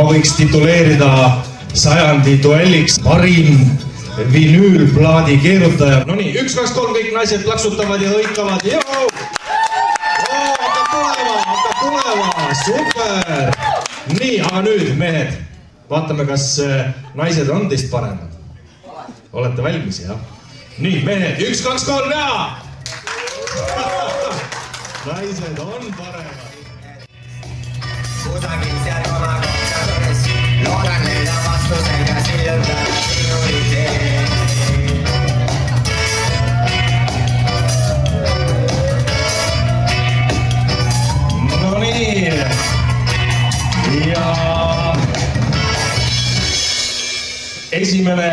võiks tituleerida sajandi duelliks parim vinüülplaadi keerutaja. No nii, 1, 2, 3, kõik naised plaksutavad ja hõikavad. Hakkab tulema, super! Nii, aga nüüd mehed, vaatame, kas naised on teist paremad. Olete valmis, jah? Nii, mehed, 1, 2, 3 ja! Naised on paremad. Kusagil seal oma kohtades loodan leida vastusega silda sinu idee. No nii. Ja esimene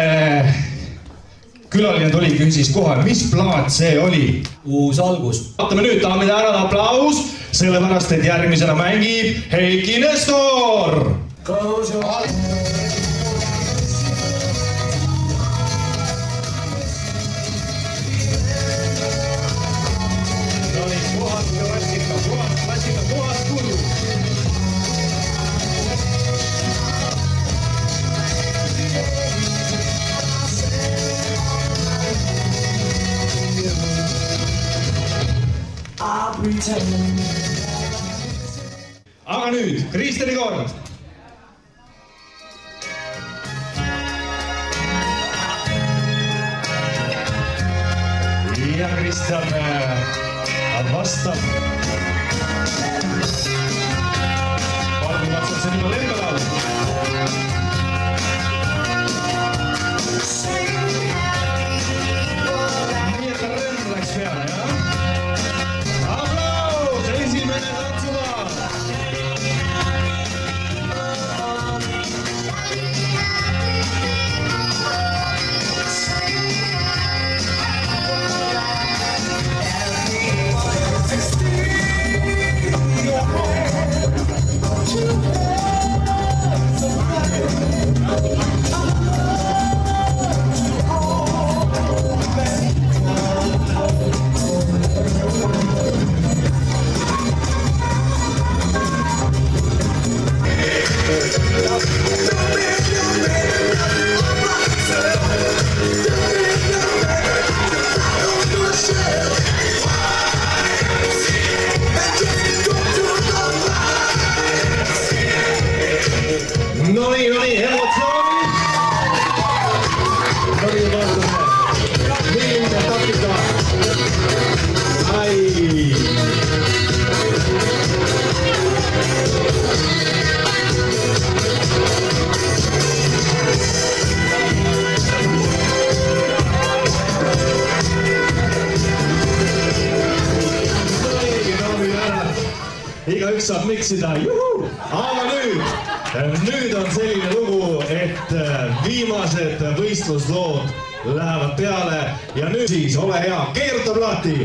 külaline tuli, küsis kohe, mis plaat see oli? Uus algus. Vaatame nüüd, daamid ja härrad, aplaus, sellepärast, et järgmisena mängib Heiki Nestor. Aga nüüd, Kristjani kord. Ja Kristjan vastab. Palun katsub see juba lendada. Nii et rend läks peale, jah? Aplaus! Esimene tantsumaal! No nii, emotsioonid. Milline taktika? Ai. Igaüks saab miksida, juhu! Aga nüüd on selline lugu, et viimased võistluslood lähevad peale ja nüüd siis ole hea, keeruta plaati!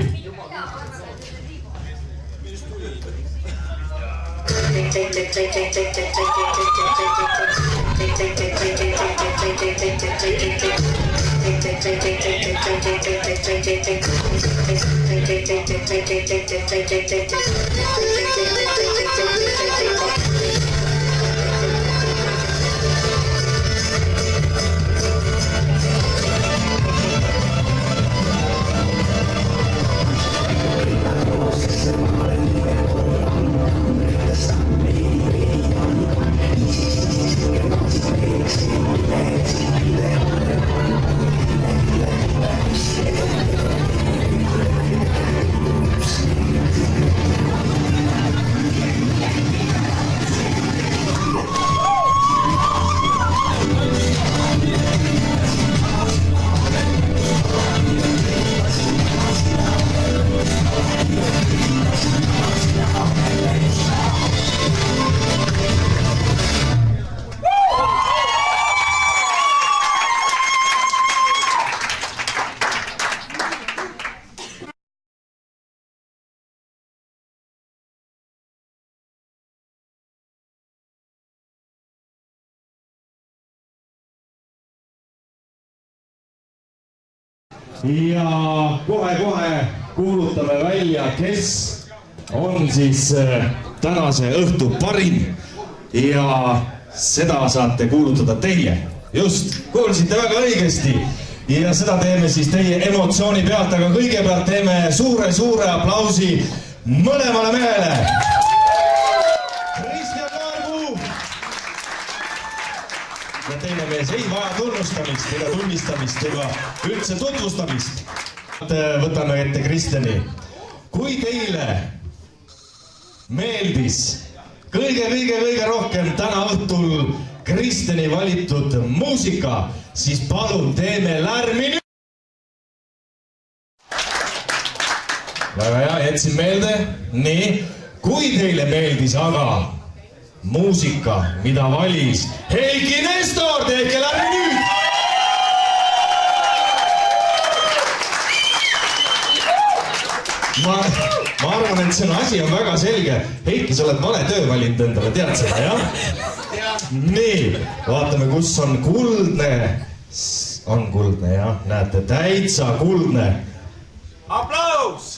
Ja kohe kuulutame välja, kes on siis tänase õhtu parim ja seda saate kuulutada teie. Just, kuulsite väga õigesti. Ja seda teeme siis teie emotsiooni pealt, aga kõigepealt teeme suure aplausi mõlemale mehele. Kristjan Laarpuu. Ja teine mees ei vaja tunnustamist ega tunnistamist ega üldse tutvustamist. Võtame ette Kristjani. Kui teile meeldis kõige rohkem täna õhtul Kristjani valitud muusika, siis palun teeme lärmi nüüd. Väga hea, jätsin meelde. Nii, kui teile meeldis aga muusika, mida valis Heiki Nestor, tehke lärmi nüüd. Ma arvan, et see asi on väga selge. Heiki, sa oled vale töö valinud endale, tead seda, jah? Nii, vaatame, kus on kuldne. On kuldne, jah, näete, täitsa kuldne. Aplaus!